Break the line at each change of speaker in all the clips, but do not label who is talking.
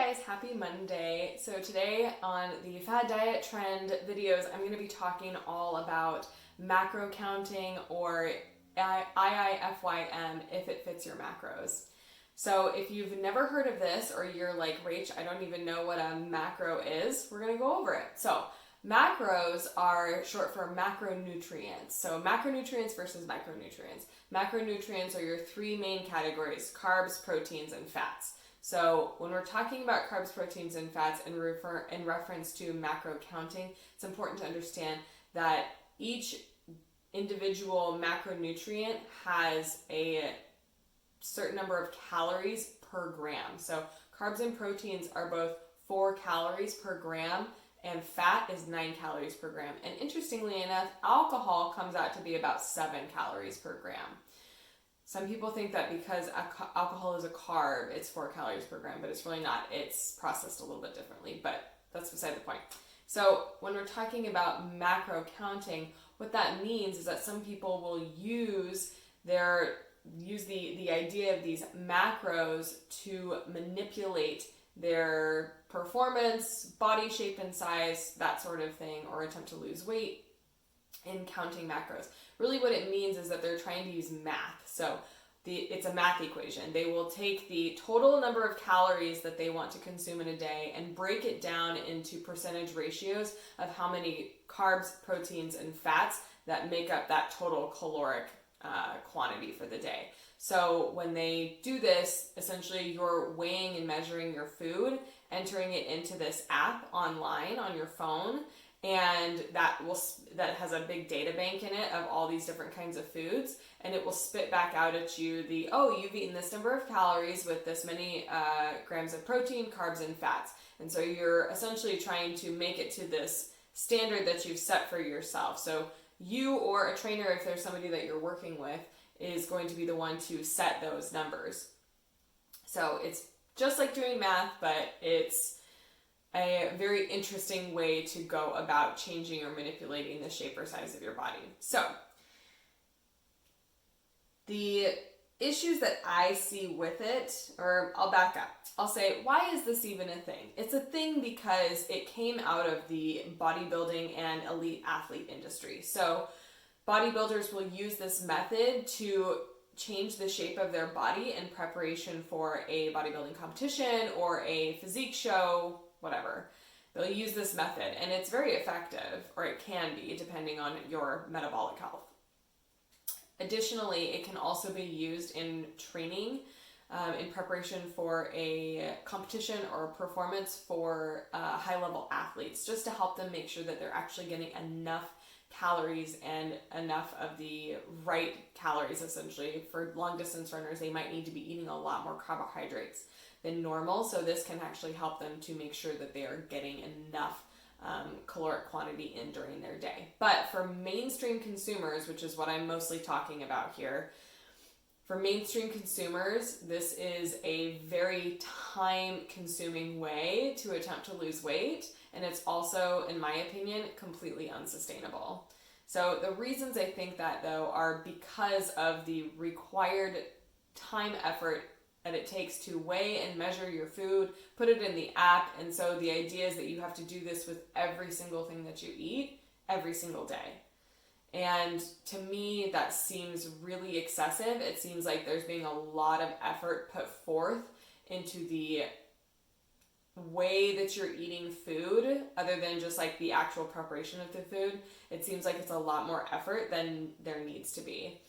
guys, happy Monday. So today on the Fad Diet Trend videos, I'm going to be talking all about macro counting or IIFYM if it fits your macros. So if you've never heard of this or you're like, Rach, I don't even know what a macro is, we're going to go over it. So macros are short for macronutrients. So macronutrients versus micronutrients. Macronutrients are your three main categories: carbs, proteins, and fats. So when we're talking about carbs, proteins, and fats in reference to macro counting, it's important to understand that each individual macronutrient has a certain number of calories per gram. So carbs and proteins are both 4 calories per gram, and fat is 9 calories per gram. And interestingly enough, alcohol comes out to be about 7 calories per gram. Some people think that because alcohol is a carb, it's 4 calories per gram, but it's really not. It's processed a little bit differently, but that's beside the point. So when we're talking about macro counting, what that means is that some people will use the idea of these macros to manipulate their performance, body shape and size, that sort of thing, or attempt to lose weight in counting macros. Really what it means is that they're trying to use math. So it's a math equation. They will take the total number of calories that they want to consume in a day and break it down into percentage ratios of how many carbs, proteins, and fats that make up that total caloric quantity for the day. So when they do this, essentially you're weighing and measuring your food, entering it into this app online on your phone, and that has a big data bank in it of all these different kinds of foods, and it will spit back out at you you've eaten this number of calories with this many grams of protein, carbs, and fats. And so you're essentially trying to make it to this standard that you've set for yourself. So you or a trainer, if there's somebody that you're working with, is going to be the one to set those numbers. So it's just like doing math, but it's a very interesting way to go about changing or manipulating the shape or size of your body. So the issues that I see with it, or I'll back up. I'll say, why is this even a thing? It's a thing because it came out of the bodybuilding and elite athlete industry. So bodybuilders will use this method to change the shape of their body in preparation for a bodybuilding competition or a physique show, whatever. They'll use this method, and it's very effective, or it can be, depending on your metabolic health. Additionally, it can also be used in training, in preparation for a competition or performance for high-level athletes, just to help them make sure that they're actually getting enough calories and enough of the right calories. Essentially, for long-distance runners, they might need to be eating a lot more carbohydrates than normal, so this can actually help them to make sure that they are getting enough caloric quantity in during their day. But for mainstream consumers, which is what I'm mostly talking about here, for mainstream consumers, this is a very time-consuming way to attempt to lose weight, and it's also, in my opinion, completely unsustainable. So the reasons I think that, though, are because of the required time effort that it takes to weigh and measure your food, put it in the app, and so the idea is that you have to do this with every single thing that you eat every single day. And to me, that seems really excessive. It seems like there's being a lot of effort put forth into the way that you're eating food, other than just like the actual preparation of the food. It seems like it's a lot more effort than there needs to be.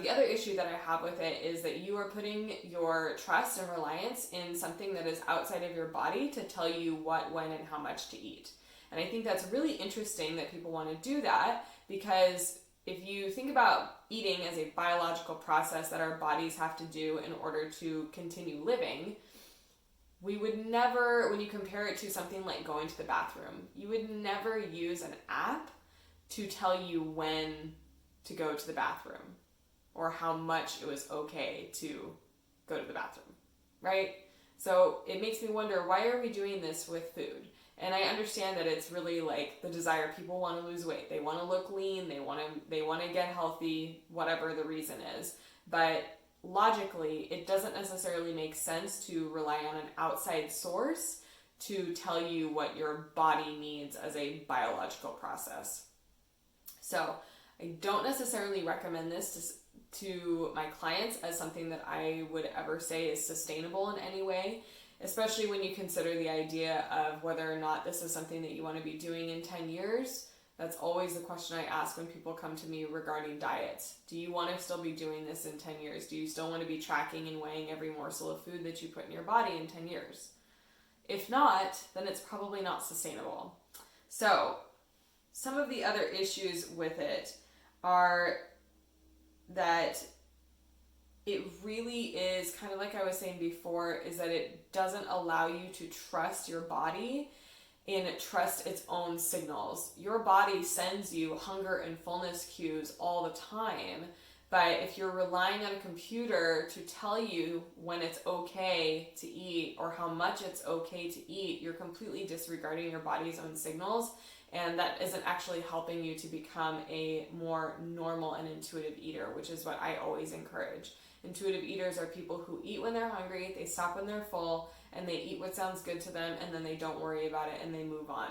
The other issue that I have with it is that you are putting your trust and reliance in something that is outside of your body to tell you what, when, and how much to eat. And I think that's really interesting that people want to do that, because if you think about eating as a biological process that our bodies have to do in order to continue living, we would never, when you compare it to something like going to the bathroom, you would never use an app to tell you when to go to the bathroom or how much it was okay to go to the bathroom, right? So it makes me wonder, why are we doing this with food? And I understand that it's really like the desire. People want to lose weight. They want to look lean. They want to get healthy, whatever the reason is. But logically, it doesn't necessarily make sense to rely on an outside source to tell you what your body needs as a biological process. So I don't necessarily recommend this to my clients as something that I would ever say is sustainable in any way, especially when you consider the idea of whether or not this is something that you want to be doing in 10 years. That's always the question I ask when people come to me regarding diets. Do you want to still be doing this in 10 years? Do you still want to be tracking and weighing every morsel of food that you put in your body in 10 years? If not, then it's probably not sustainable. So, some of the other issues with it are that it really is kind of like I was saying before, is that it doesn't allow you to trust your body and trust its own signals. Your body sends you hunger and fullness cues all the time, but if you're relying on a computer to tell you when it's okay to eat or how much it's okay to eat, you're completely disregarding your body's own signals, and that isn't actually helping you to become a more normal and intuitive eater, which is what I always encourage. Intuitive eaters are people who eat when they're hungry, they stop when they're full, and they eat what sounds good to them, and then they don't worry about it and they move on.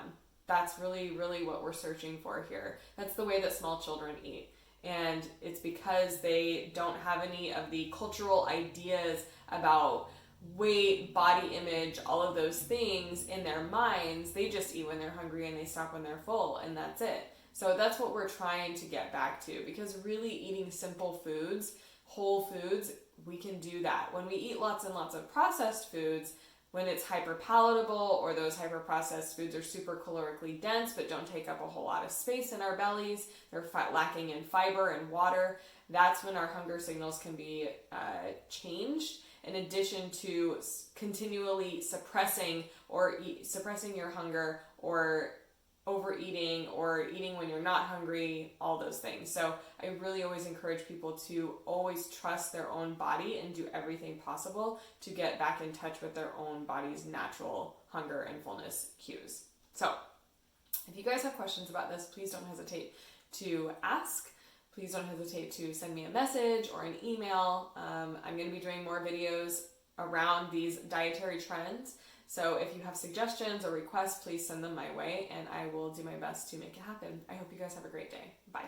That's really, really what we're searching for here. That's the way that small children eat. And it's because they don't have any of the cultural ideas about weight, body image, all of those things in their minds. They just eat when they're hungry and they stop when they're full, and that's it. So that's what we're trying to get back to, because really eating simple foods, whole foods, we can do that. When we eat lots and lots of processed foods, when it's hyper palatable, or those hyper processed foods are super calorically dense but don't take up a whole lot of space in our bellies, they're lacking in fiber and water, that's when our hunger signals can be changed, in addition to continually suppressing your hunger, or overeating, or eating when you're not hungry, all those things. So I really always encourage people to always trust their own body and do everything possible to get back in touch with their own body's natural hunger and fullness cues. So if you guys have questions about this, please don't hesitate to ask. Please don't hesitate to send me a message or an email. I'm going to be doing more videos around these dietary trends. So if you have suggestions or requests, please send them my way, and I will do my best to make it happen. I hope you guys have a great day. Bye.